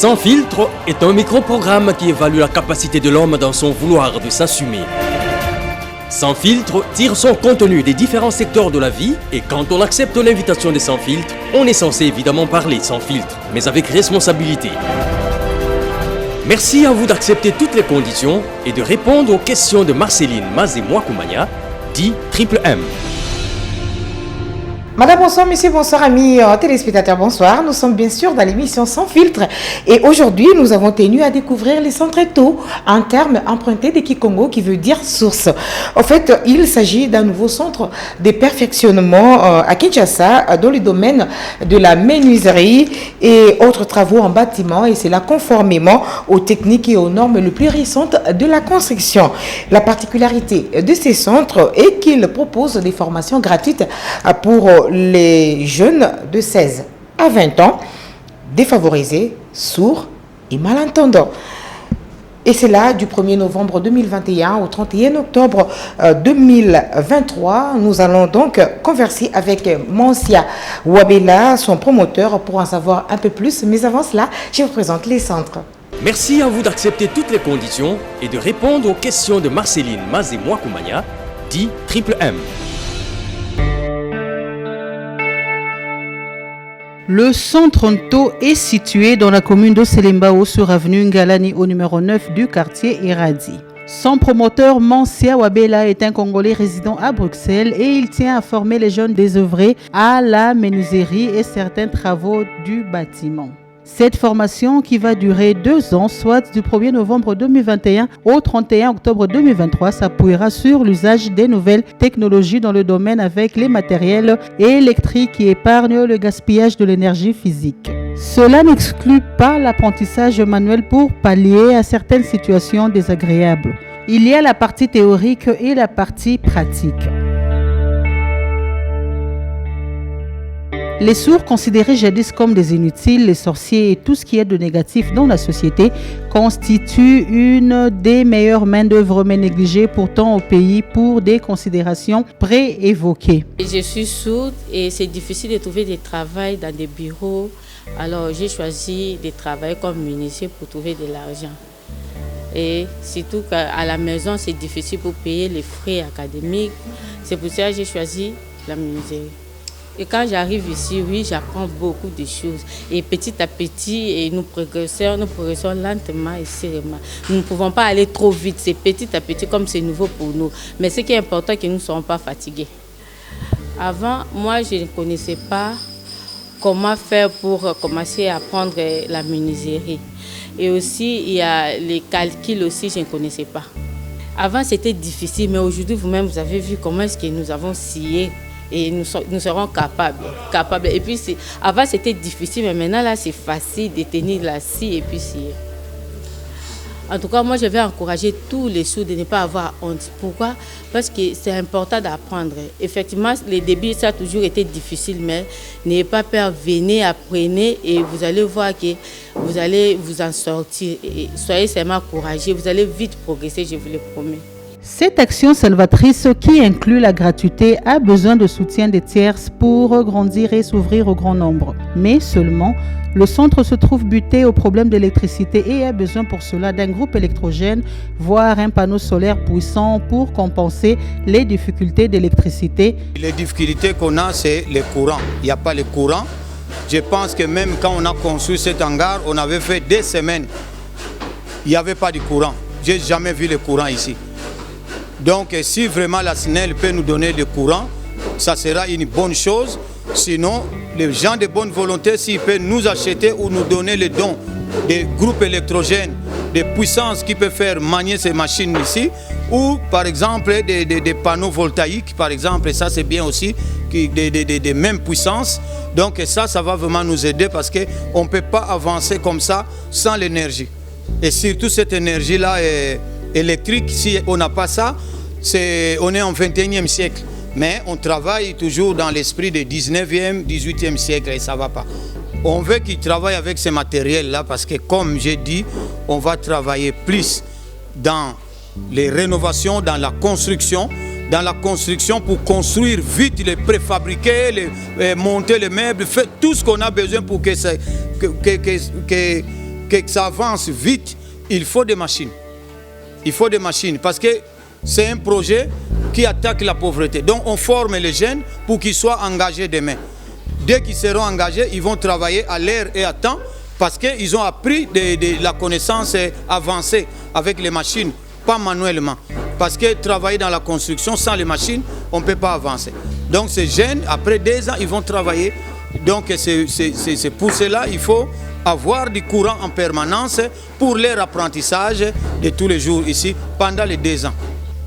Sans filtre est un micro-programme qui évalue la capacité de l'homme dans son vouloir de s'assumer. Sans filtre tire son contenu des différents secteurs de la vie et quand on accepte l'invitation des sans filtre, on est censé évidemment parler sans filtre, mais avec responsabilité. Merci à vous d'accepter toutes les conditions et de répondre aux questions de Marceline Mazé-Mouakoumania, dit Triple M. Madame, bonsoir, monsieur, bonsoir, amis téléspectateurs, bonsoir. Nous sommes bien sûr dans l'émission Sans filtre et aujourd'hui, nous avons tenu à découvrir les centres Eto, un terme emprunté des Kikongo qui veut dire source. En fait, il s'agit d'un nouveau centre de perfectionnement à Kinshasa dans le domaine de la menuiserie et autres travaux en bâtiment et c'est là conformément aux techniques et aux normes les plus récentes de la construction. La particularité de ces centres est qu'ils proposent des formations gratuites pour les jeunes de 16 à 20 ans, défavorisés, sourds et malentendants. Et c'est là du 1er novembre 2021 au 31 octobre 2023. Nous allons donc converser avec Mansia Wabela, son promoteur, pour en savoir un peu plus. Mais avant cela, je vous présente les centres. Merci à vous d'accepter toutes les conditions et de répondre aux questions de Marceline Mazé-Mouakoumania, dit Triple M. Le centre Nto est situé dans la commune de Selembao sur avenue Ngalani au numéro 9 du quartier Iradi. Son promoteur Mansia Wabela est un Congolais résident à Bruxelles et il tient à former les jeunes désœuvrés à la menuiserie et certains travaux du bâtiment. Cette formation qui va durer 2 ans, soit du 1er novembre 2021 au 31 octobre 2023, s'appuiera sur l'usage des nouvelles technologies dans le domaine avec les matériels électriques qui épargnent le gaspillage de l'énergie physique. Cela n'exclut pas l'apprentissage manuel pour pallier à certaines situations désagréables. Il y a la partie théorique et la partie pratique. Les sourds, considérés jadis comme des inutiles, les sorciers et tout ce qui est de négatif dans la société, constituent une des meilleures main-d'œuvre mais négligées pourtant au pays pour des considérations pré-évoquées. Je suis sourde et c'est difficile de trouver du travail dans des bureaux. Alors j'ai choisi de travailler comme menuisier pour trouver de l'argent. Et surtout qu'à la maison, c'est difficile pour payer les frais académiques. C'est pour ça que j'ai choisi la menuiserie. Et quand j'arrive ici, oui, j'apprends beaucoup de choses. Et petit à petit, et nous progressons lentement et sereinement. Nous ne pouvons pas aller trop vite. C'est petit à petit comme c'est nouveau pour nous. Mais ce qui est important, c'est que nous ne soyons pas fatigués. Avant, moi, je ne connaissais pas comment faire pour commencer à apprendre la menuiserie. Et aussi, il y a les calculs aussi, je ne connaissais pas. Avant, c'était difficile, mais aujourd'hui, vous-même, vous avez vu comment est-ce que nous avons scié. Et nous serons capables. Et puis, avant, c'était difficile, mais maintenant, là, c'est facile de tenir la scie et puis scier. En tout cas, moi, je vais encourager tous les sourds de ne pas avoir honte. Pourquoi? Parce que c'est important d'apprendre. Effectivement, les débuts, ça a toujours été difficile, mais n'ayez pas peur, venez, apprenez et vous allez voir que vous allez vous en sortir. Et soyez seulement courageux, vous allez vite progresser, je vous le promets. Cette action salvatrice qui inclut la gratuité a besoin de soutien des tierces pour grandir et s'ouvrir au grand nombre. Mais seulement, le centre se trouve buté au problème d'électricité et a besoin pour cela d'un groupe électrogène, voire un panneau solaire puissant pour compenser les difficultés d'électricité. Les difficultés qu'on a, c'est le courant. Il n'y a pas le courant. Je pense que même quand on a construit cet hangar, on avait fait des semaines. Il n'y avait pas de courant. Je n'ai jamais vu le courant ici. Donc, si vraiment la SNEL peut nous donner le courant, ça sera une bonne chose. Sinon, les gens de bonne volonté, s'ils peuvent nous acheter ou nous donner les dons des groupes électrogènes des puissances qui peuvent faire manier ces machines ici, ou par exemple des panneaux voltaïques, par exemple, et ça c'est bien aussi, des mêmes puissances. Donc ça va vraiment nous aider parce qu'on ne peut pas avancer comme ça sans l'énergie. Et surtout cette énergie-là est électrique, si on n'a pas ça, on est en 21e siècle. Mais on travaille toujours dans l'esprit du 19e, 18e siècle et ça ne va pas. On veut qu'ils travaillent avec ces matériels-là parce que, comme j'ai dit, on va travailler plus dans les rénovations, dans la construction pour construire vite, les préfabriquer, monter les meubles, faire tout ce qu'on a besoin pour que ça avance vite. Il faut des machines. Il faut des machines parce que c'est un projet qui attaque la pauvreté. Donc on forme les jeunes pour qu'ils soient engagés demain. Dès qu'ils seront engagés, ils vont travailler à l'heure et à temps parce qu'ils ont appris de la connaissance avancée avec les machines, pas manuellement. Parce que travailler dans la construction sans les machines, on ne peut pas avancer. Donc ces jeunes, après 2 ans, ils vont travailler. Donc c'est pour cela qu'il faut avoir du courant en permanence pour leur apprentissage de tous les jours ici pendant les 2 ans.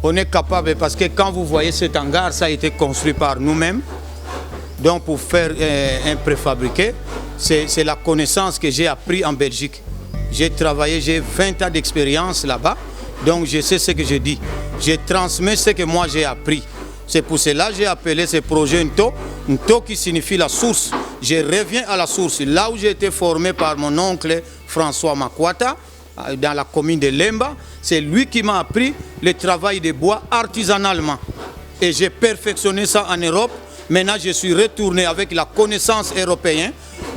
On est capable parce que quand vous voyez cet hangar, ça a été construit par nous-mêmes. Donc pour faire un préfabriqué, c'est la connaissance que j'ai appris en Belgique. J'ai travaillé, j'ai 20 ans d'expérience là-bas, donc je sais ce que je dis. Je transmets ce que moi j'ai appris. C'est pour cela que j'ai appelé ce projet Nto. Nto qui signifie la source. Je reviens à la source. Là où j'ai été formé par mon oncle François Makwata, dans la commune de Lemba, c'est lui qui m'a appris le travail de bois artisanalement. Et j'ai perfectionné ça en Europe. Maintenant, je suis retourné avec la connaissance européenne,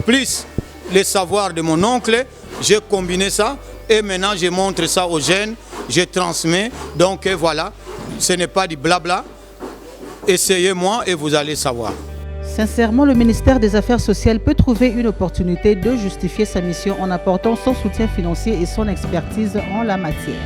plus le savoir de mon oncle. J'ai combiné ça et maintenant, je montre ça aux jeunes. Je transmets. Donc voilà, ce n'est pas du blabla. Essayez-moi et vous allez savoir. Sincèrement, le ministère des Affaires sociales peut trouver une opportunité de justifier sa mission en apportant son soutien financier et son expertise en la matière.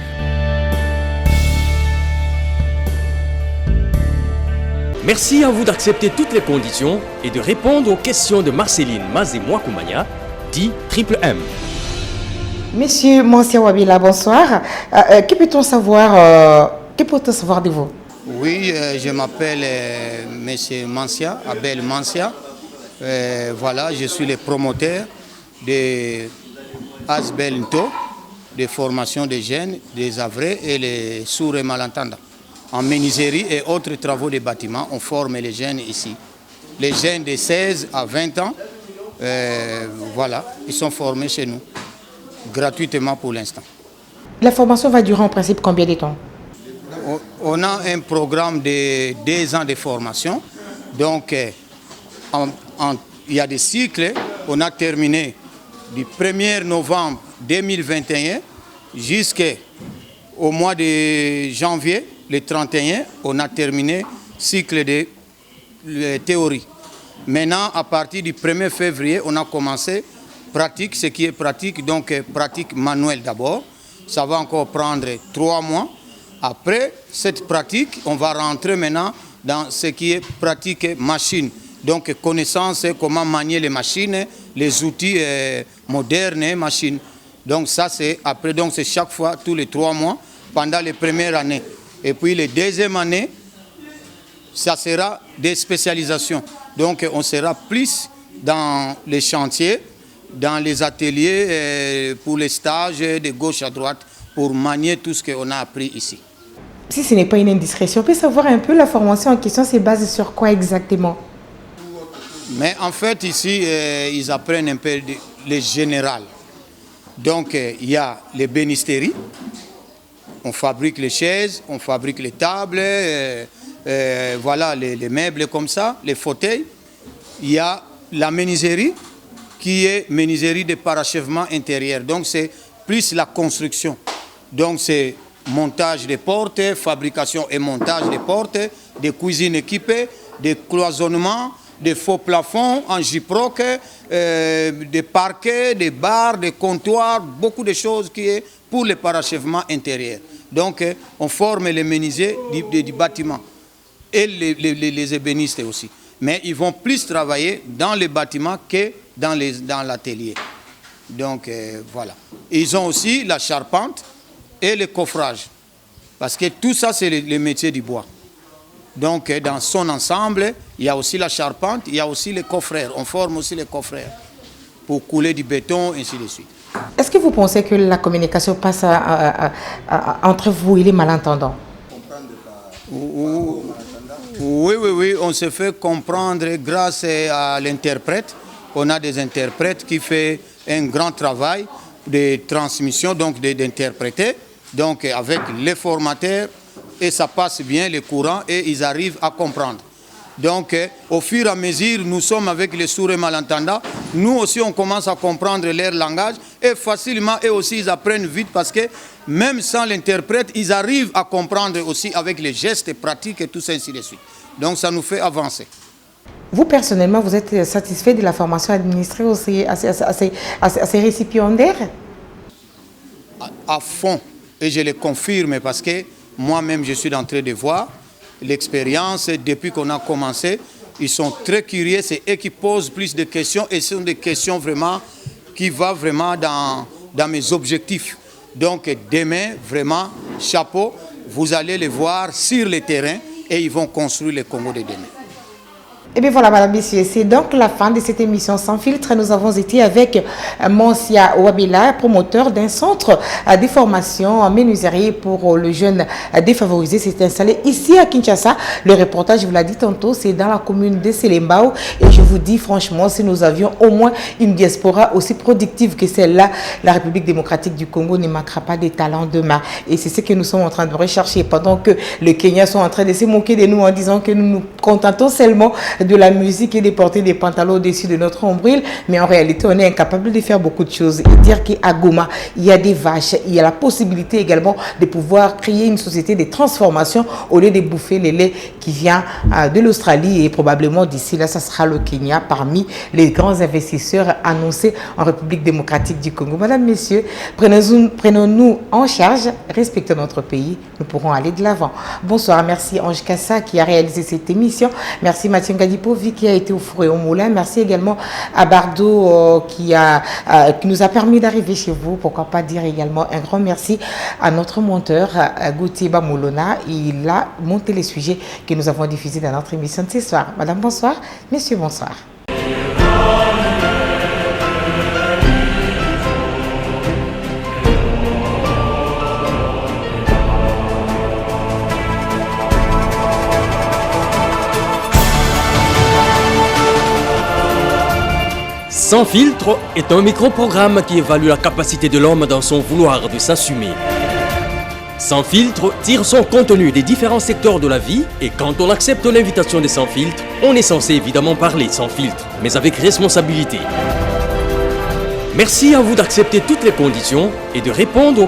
Merci à vous d'accepter toutes les conditions et de répondre aux questions de Marceline Mazé-Mouakoumania, dit Triple M. Monsieur Mansia Wabila, bonsoir. Que peut-on savoir de vous? Oui, je m'appelle Monsieur Mansia, Abel Mansia. Voilà, je suis le promoteur de Asbel Nto, de formation des jeunes, des avrais et les sourds et malentendants. En menuiserie et autres travaux de bâtiments, on forme les jeunes ici. Les jeunes de 16 à 20 ans, voilà, ils sont formés chez nous, gratuitement pour l'instant. La formation va durer en principe combien de temps? On a un programme de 2 ans de formation. Donc, il y a des cycles. On a terminé du 1er novembre 2021 jusqu'au mois de janvier, le 31, on a terminé le cycle de théorie. Maintenant, à partir du 1er février, on a commencé pratique, ce qui est pratique, donc pratique manuelle d'abord. Ça va encore prendre 3 mois. Après cette pratique, on va rentrer maintenant dans ce qui est pratique machine. Donc connaissance, comment manier les machines, les outils modernes, machines. Donc ça c'est après, donc c'est chaque fois, tous les 3 mois, pendant les premières années. Et puis les deuxième année, ça sera des spécialisations. Donc on sera plus dans les chantiers, dans les ateliers, pour les stages de gauche à droite, pour manier tout ce qu'on a appris ici. Si ce n'est pas une indiscrétion, on peut savoir un peu la formation en question, c'est basé sur quoi exactement? Mais en fait, ici, ils apprennent un peu les générales. Donc, il y a les bénisteries. On fabrique les chaises, on fabrique les tables, voilà, les meubles comme ça, les fauteuils. Il y a la menuiserie, qui est menuiserie de parachèvement intérieur. Donc, c'est plus la construction. Donc, c'est montage des portes, fabrication et montage des portes, des cuisines équipées, des cloisonnements, des faux plafonds en gyproc, des parquets, des barres, des comptoirs, beaucoup de choses qui est pour le parachèvement intérieur. Donc, on forme les menuisiers du bâtiment et les ébénistes aussi. Mais ils vont plus travailler dans les bâtiments que dans l'atelier. Donc voilà. Ils ont aussi la charpente et le coffrage. Parce que tout ça, c'est les métiers du bois. Donc dans son ensemble, il y a aussi la charpente, il y a aussi les coffreurs. On forme aussi les coffreurs pour couler du béton, ainsi de suite. Est-ce que vous pensez que la communication passe entre vous et les malentendants? Oui, on se fait comprendre grâce à l'interprète. On a des interprètes qui font un grand travail de transmission, donc d'interpréter, donc avec les formateurs, et ça passe bien les courants et ils arrivent à comprendre. Donc au fur et à mesure, nous sommes avec les sourds et malentendants, nous aussi on commence à comprendre leur langage et facilement, et aussi ils apprennent vite parce que même sans l'interprète, ils arrivent à comprendre aussi avec les gestes pratiques et tout ça, ainsi de suite. Donc ça nous fait avancer. Vous, personnellement, vous êtes satisfait de la formation administrée aussi à ces récipiendaires? À fond, et je le confirme parce que moi-même je suis en train de voir l'expérience depuis qu'on a commencé. Ils sont très curieux, c'est eux qui posent plus de questions et ce sont des questions vraiment qui vont vraiment dans mes objectifs. Donc demain, vraiment, chapeau, vous allez les voir sur le terrain et ils vont construire le Congo de demain. Et bien voilà, madame, messieurs, c'est donc la fin de cette émission Sans filtre. Nous avons été avec Monsia Wabela, promoteur d'un centre de formation en menuiserie pour le jeune défavorisé. C'est installé ici à Kinshasa. Le reportage, je vous l'ai dit tantôt, c'est dans la commune de Selembao. Et je vous dis franchement, si nous avions au moins une diaspora aussi productive que celle-là, la République démocratique du Congo ne manquera pas des talents demain. Et c'est ce que nous sommes en train de rechercher. Pendant que le Kenya sont en train de se moquer de nous en disant que nous nous contentons seulement de la musique et de porter des pantalons au-dessus de notre nombril, mais en réalité on est incapable de faire beaucoup de choses. Et dire qu'à Goma il y a des vaches, il y a la possibilité également de pouvoir créer une société de transformation au lieu de bouffer le lait qui vient de l'Australie, et probablement d'ici là ça sera le Kenya parmi les grands investisseurs annoncés en République démocratique du Congo. Madame, messieurs, prenons-nous en charge, respectons notre pays, nous pourrons aller de l'avant. Bonsoir, merci Ange Kassa qui a réalisé cette émission, merci Mathieu Ngadipovi qui a été au four et au moulin, merci également à Bardo qui nous a permis d'arriver chez vous. Pourquoi pas dire également un grand merci à notre monteur Gauthier Bamolona, il a monté les sujets que nous avons diffusés dans notre émission de ce soir. Madame, bonsoir, messieurs, bonsoir. Sans filtre est un micro-programme qui évalue la capacité de l'homme dans son vouloir de s'assumer. Sans filtre tire son contenu des différents secteurs de la vie, et quand on accepte l'invitation des Sans filtre, on est censé évidemment parler sans filtre, mais avec responsabilité. Merci à vous d'accepter toutes les conditions et de répondre aux